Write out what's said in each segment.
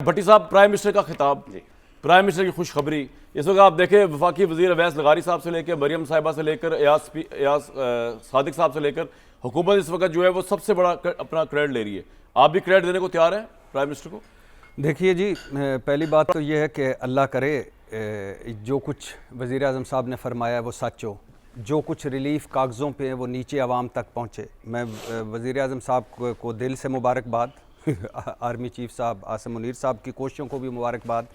भट्टी साहब, prime minister का खिताब, प्राइम मिनिस्टर की खुशखबरी। इस वक्त आप देखें वफाकी वजीर अवैस लगारी साहब से लेकर मरियम साहिबा से लेकर एयाज सादिक साहब से लेकर हुकूमत इस वक्त जो है वो सबसे बड़ा अपना क्रेडिट ले रही है। आप भी क्रेडिट देने को तैयार हैं प्राइम मिनिस्टर को? देखिए जी, पहली बात तो ये है कि अल्लाह करे जो कुछ वज़ीर आज़म साहब ने फरमाया वो सच हो, जो कुछ रिलीफ कागज़ों पे है वो नीचे आवाम तक पहुँचे। मैं वज़ीर आज़म साहब को दिल से मुबारकबाद, आर्मी चीफ साहब आसिम मुनीर साहब की कोशिशों को भी मुबारकबाद।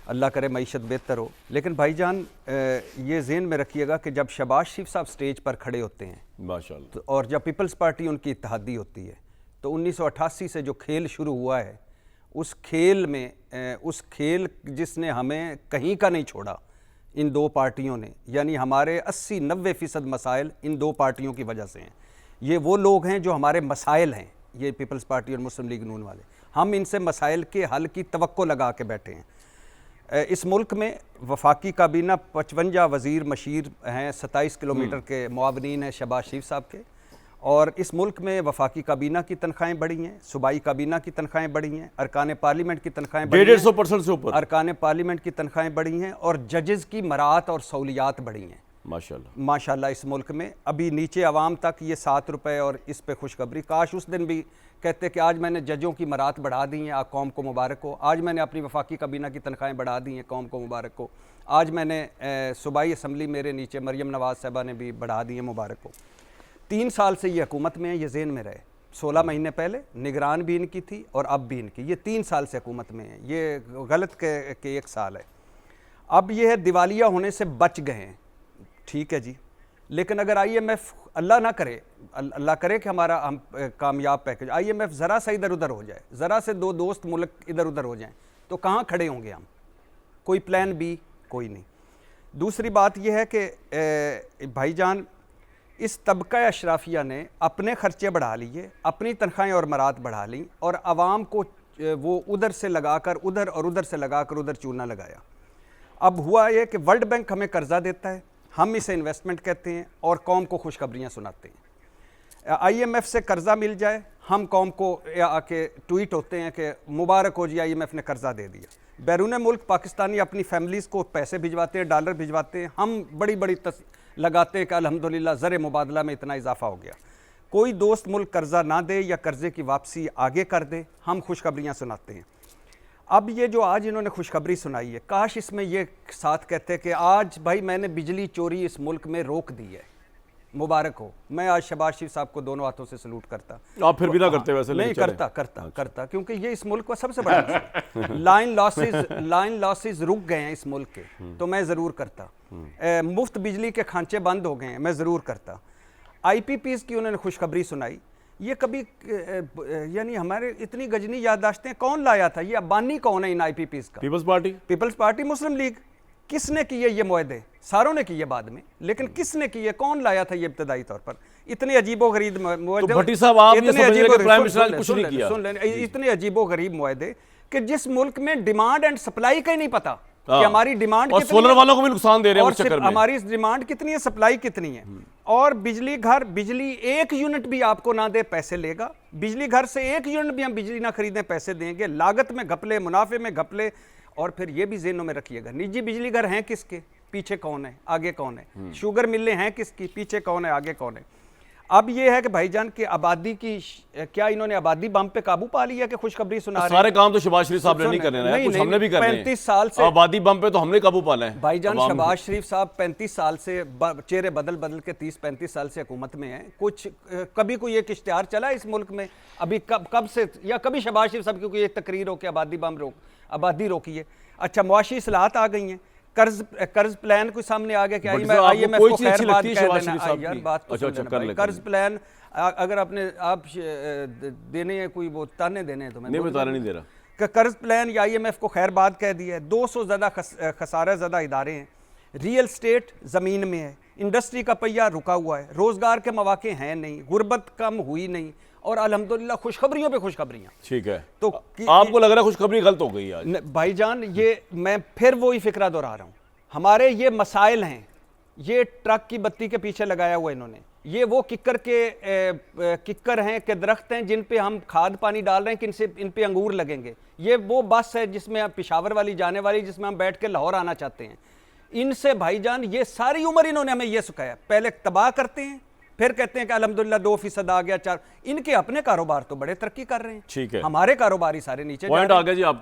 अल्लाह करे मईशत बेहतर हो। लेकिन भाईजान ये ज़हन में रखिएगा कि जब शहबाज शरीफ साहब स्टेज पर खड़े होते हैं माशाअल्लाह, तो, और जब पीपल्स पार्टी उनकी इत्तेहादी होती है, तो 1988 से जो खेल शुरू हुआ है उस खेल में उस खेल जिसने हमें कहीं का नहीं छोड़ा इन दो पार्टियों ने, यानी हमारे 80-90% मसाइल इन दो पार्टियों की वजह से हैं। ये वो लोग हैं जो हमारे मसाइल हैं, ये पीपल्स पार्टी और मुस्लिम लीग नून वाले। हम इनसे मसाइल के हल की तवक्को लगा के बैठे हैं। इस मुल्क में वफाकी काबीना 55 वज़ीर मशीर हैं, 27 किलोमीटर के मुआवनीन हैं शहबाज शरीफ साहब के। और इस मुल्क में वफाकी काबीना की तनख्वाहें बढ़ी हैं, सूबाई काबीना की तनख्वाहें बढ़ी हैं, अरकान पार्लियामेंट की तनख्वाहें बढ़ी हैं, 150% से ऊपर अरकान पार्लियामेंट की तनख्वाहें बढ़ी हैं, और जजेस की मरात और सहूलियात बढ़ी हैं माशाअल्लाह। माशाअल्लाह। इस मुल्क में अभी नीचे आवाम तक ये 7 रुपये और इस पे खुशखबरी। काश उस दिन भी कहते कि आज मैंने जजों की मरात बढ़ा दी हैं, कौम को मुबारक हो। आज मैंने अपनी वफाकी काबीना की तनख्वाहें बढ़ा दी हैं, कौम को मुबारक हो। आज मैंने सूबाई असम्बली मेरे नीचे मरियम नवाज़ साहबा ने भी बढ़ा दी है, मुबारक हो। 3 साल से ये हुकूमत में है, ये ज़हन में रहे। 16 महीने पहले निगरान भी इनकी थी और अब भी इनकी। ये 3 साल से हुकूमत में है, ये गलत के 1 साल है। अब ये है दिवालिया होने से बच गए हैं, ठीक है जी। लेकिन अगर IMF, अल्लाह ना करे, अल्लाह करे कि हमारा हम कामयाब पैकेज, IMF ज़रा सा इधर उधर हो जाए, ज़रा से 2 दोस्त मुल्क इधर उधर हो जाएं, तो कहाँ खड़े होंगे हम? कोई प्लान बी कोई नहीं। दूसरी बात यह है कि भाईजान, इस तबका अशराफिया ने अपने खर्चे बढ़ा लिए, अपनी तनख्वाहें और मरात बढ़ा ली, और आवाम को वो उधर से लगाकर उधर और उधर से लगाकर उधर चूना लगाया। अब हुआ ये कि वर्ल्ड बैंक हमें कर्जा देता है, हम इसे इन्वेस्टमेंट कहते हैं और कौम को खुशखबरियाँ सुनाते हैं। IMF से कर्जा मिल जाए, हम कौम को आके ट्वीट होते हैं कि मुबारक हो जी, IMF ने कर्जा दे दिया। बैरून मुल्क पाकिस्तानी अपनी फैमिलीज़ को पैसे भिजवाते हैं, डॉलर भिजवाते हैं, हम बड़ी बड़ी लगाते हैं कि अल्हम्दुलिल्लाह ज़र मुबादला में इतना इजाफा हो गया। कोई दोस्त मुल्क कर्जा ना दे या कर्जे की वापसी आगे कर दे, हम खुशखबरियाँ सुनाते हैं। अब ये जो आज इन्होंने खुशखबरी सुनाई है, काश इसमें ये साथ कहते कि आज भाई मैंने बिजली चोरी इस मुल्क में रोक दी है, मुबारक हो। मैं आज शहबाज शरीफ साहब को दोनों हाथों से सल्यूट करता। आप फिर भी ना करते वैसे? नहीं करता, क्योंकि ये इस मुल्क का सबसे बड़ा मसला। लाइन लॉसेस रुक गए हैं इस मुल्क के, तो मैं ज़रूर करता। मुफ्त बिजली के खांचे बंद हो गए हैं, मैं ज़रूर करता। IPPs की उन्होंने खुशखबरी सुनाई। ये कभी यानी हमारे इतनी गजनी याददाश्तें, कौन लाया था ये? अबानी कौन है इन IPPs का? पीपल्स पार्टी मुस्लिम लीग। किसने किए ये मुआहदे? सारों ने किए बाद में, लेकिन किसने किए? कौन लाया था ये इब्तदाई तौर पर? इतने अजीबो-गरीब मुआहदे, भट्टी साहब आप ये समझिए कि प्राइम मिनिस्टर ने कुछ नहीं किया। सुन लें, इतने अजीबो-गरीब मुआहदे कि जिस मुल्क में डिमांड एंड सप्लाई का ही नहीं पता कि हमारी डिमांड और सोलर वालों को भी नुकसान दे रहे हैं उस चक्कर में। हमारी डिमांड कितनी है, सप्लाई कितनी है। और बिजली घर, बिजली 1 यूनिट भी आपको ना दे पैसे लेगा। बिजली घर से 1 यूनिट भी हम बिजली ना खरीदें पैसे देंगे। लागत में घपले, मुनाफे में घपले। और फिर ये भी ज़हनों में रखिएगा, निजी बिजली घर हैं किसके, पीछे कौन है, आगे कौन है? शुगर मिलें हैं किसकी, पीछे कौन है, आगे कौन है? अब ये है कि भाईजान की आबादी की, क्या इन्होंने आबादी बम पे काबू पा लिया कि खुशखबरी सुना रहे हैं? सारे काम तो शहबाज शरीफ साहब ने नहीं करने हैं, कुछ हमने भी करने हैं। 35 साल से आबादी बम पे तो हमने काबू पाला है भाईजान। शहबाज शरीफ साहब 35 साल से चेहरे बदल बदल के 30-35 साल से हुकूमत में हैं। कुछ कभी कोई एक इश्तिहार चला इस मुल्क में? अभी कब से, या कभी शहबाज शरीफ साहब की कोई एक तकरीर हो कि आबादी रोकिए? अच्छा, मुआशी इस्लाहात आ गई हैं, कर्ज प्लान कोई सामने आ गया कि IMF को खैर बात कह देना यार, बात तो सुन लेना। कर्ज प्लान अगर आप देने हैं, कोई वो ताने देने हैं तो मैं नहीं दे रहा। कर्ज प्लान या IMF को खैर बात कह दिया है। 200 ज़्यादा खसारा ज़्यादा इदारे हैं, रियल स्टेट ज़मीन में है, इंडस्ट्री का पहिया रुका हुआ है, रोज़गार के मौके हैं नहीं, गुर्बत कम हुई नहीं, और अल्हम्दुलिल्लाह खुशखबरियों पे खुशखबरियाँ। ठीक है, तो आपको लग रहा है खुशखबरी गलत हो गई आज? भाईजान, ये मैं फिर वही फिक्रा दोहरा रहा हूँ। हमारे ये मसाइल हैं, ये ट्रक की बत्ती के पीछे लगाया हुआ इन्होंने, ये वो किक्कर किक्कर हैं के दरख्त हैं जिन पे हम खाद पानी डाल रहे हैं कि इन पे अंगूर लगेंगे। ये वो बस है जिसमें पेशावर वाली जाने वाली, जिसमें हम बैठ के लाहौर आना चाहते हैं। इनसे भाईजान ये सारी उम्र इन्होंने हमें ये सिखाया, पहले तबाह करते हैं, फिर कहते हैं कि अल्हम्दुलिल्लाह 2% आ गया 4। इनके अपने कारोबार तो बड़े तरक्की कर रहे हैं, ठीक है, हमारे कारोबार ही सारे नीचे जा पॉइंट रहे आ हैं। गया जी आपका।